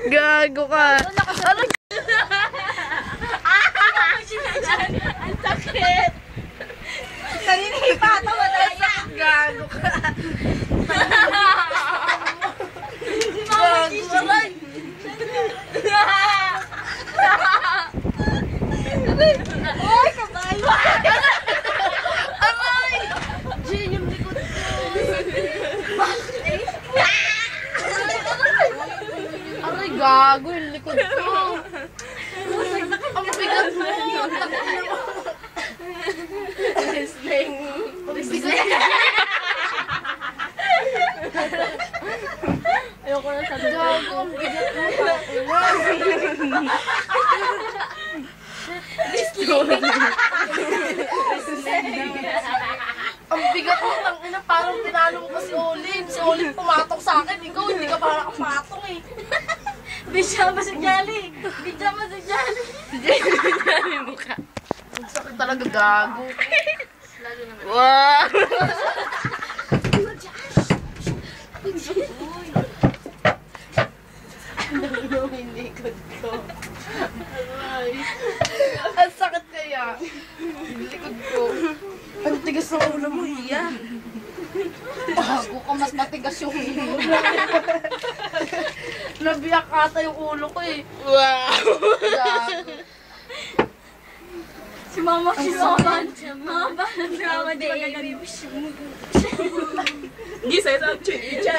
Gago ka. Ano? Ang sakit. Kanina ipatawa na yan. Gago ka. Si Mama Gisha. Oy, kabayo. Aray! Jane, yung likod ko. Aray, gago yung likod ko. Ang bigat mo. Wrestling. Ayoko na sa Gago, ang bigat mo. Ang bigat mo, tangina, parang tinalo mo pa si Olive. Si Olive pumatok sa akin, ikaw hindi ka parang kapatong eh. Bijama si Jolly. Bijama si Jolly. Yung mukha. Ang sakit talaga, gago. Wow! Yung likod ko. Ang sakit kaya. Yung likod ko. Ang tigas ng ulo mo, iya. Bago ka, mas matigas yung ulo mo. Nabiyak ata yung ulo ko eh. Wow! Gago. Si Mama Kilawan. Mama, nagdrama di magagaling. Gisa sa chicha.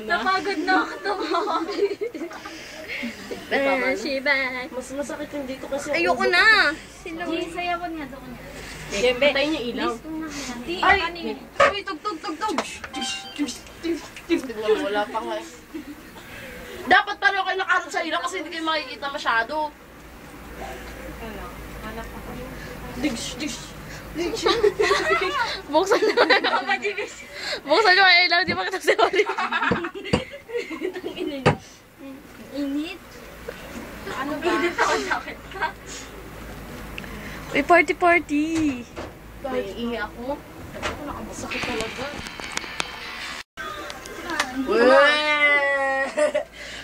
Napagod na ako tumawa. Mas masakit yung dito kasi. Ayoko na. Di, sayawan nga doon. Patay niya ilaw. Di, Ay! kanin. Uy, tug. Wala pa nga eh. Dapat pareho kayo nakaharap sa ilaw kasi hindi kayo makikita masyado. Buksan nyo. Buksan nyo kayo ilaw, di ba kita si Oli? Init. Ano ba? Init ako, sakit ka. Uy, party! Naiihi ako. Ako nakabasakit talaga.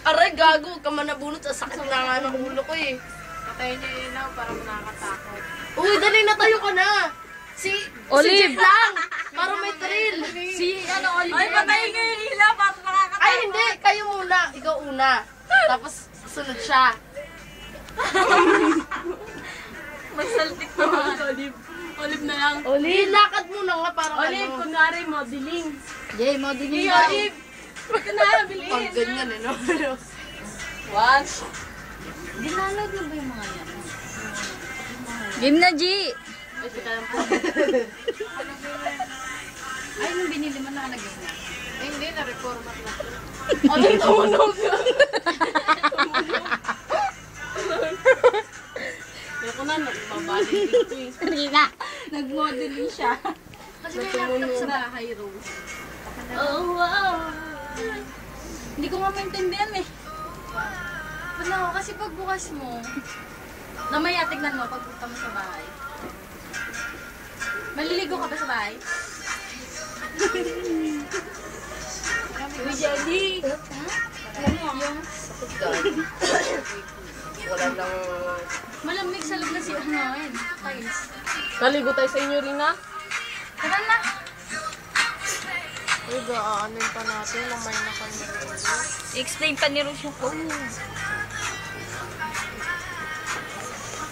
Aray, gago. Huwag ka man nabunot. Sa sakit na nga ng ulo ko eh. Patay niya yung ilaw para nakakatakot. Uy, dali na tayo ka na. Si Olive. Jeff lang. Para may thrill. Olive. Ay, patay nga yung ilaw para makakatakot. Ay, hindi. Kayo muna. Ikaw una. Tapos, sunod siya. Magsaltik na mga Olive. Olive na lang. Olive, lakad muna nga para Olive, kunwari modeling. Jay, modeling Hey, daw. Olive! Huwag ka na, bilis! Pag ganyan eh, no? What? Dinalog na ba yung mga yan? Game na, G! Ay, sika lang po. Ay, nung binili mo nakalagay na. Ay, hindi, na-reformat na. Ano, tumunog ka? Ayoko na, nagbabalin dito eh. Rina, nag-modeling siya. Kasi may laptop sa bahay, Rose. Oh, wow! Hindi ko nga maintindihan eh. Wala, kasi pagbukas mo, namaya tignan mo pagpunta mo sa bahay. Maliligo ka ba sa bahay? Uy, Jelly! Yung Wala lang... malamig sa loob na si ano, tiles. Naligo tayo sa inyo, Rina? Tara na! Uy, gaanin pa natin. Lamay na kayo. Explain pa ni Rose yung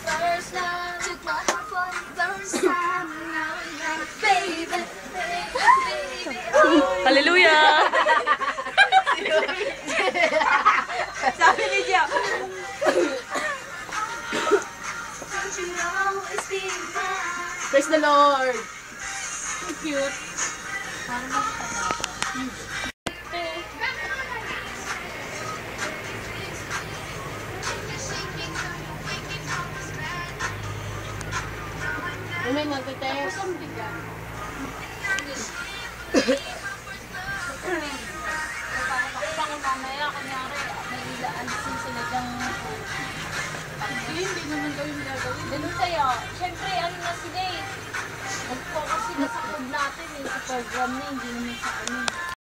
First time, took my heart for the first time. Now I'm like, baby, baby, oh. Hallelujah! Sabi ni Jia. Praise the Lord! Cute. May nagtitest. Baka mamaya, kunyari, nagilaan sila dyang hindi naman gawin gagawin. Ganun sa'yo. Siyempre, ano na sila eh. Nag-focus sila sa food natin. akin eh. Sa program niya, hindi naman sa ano.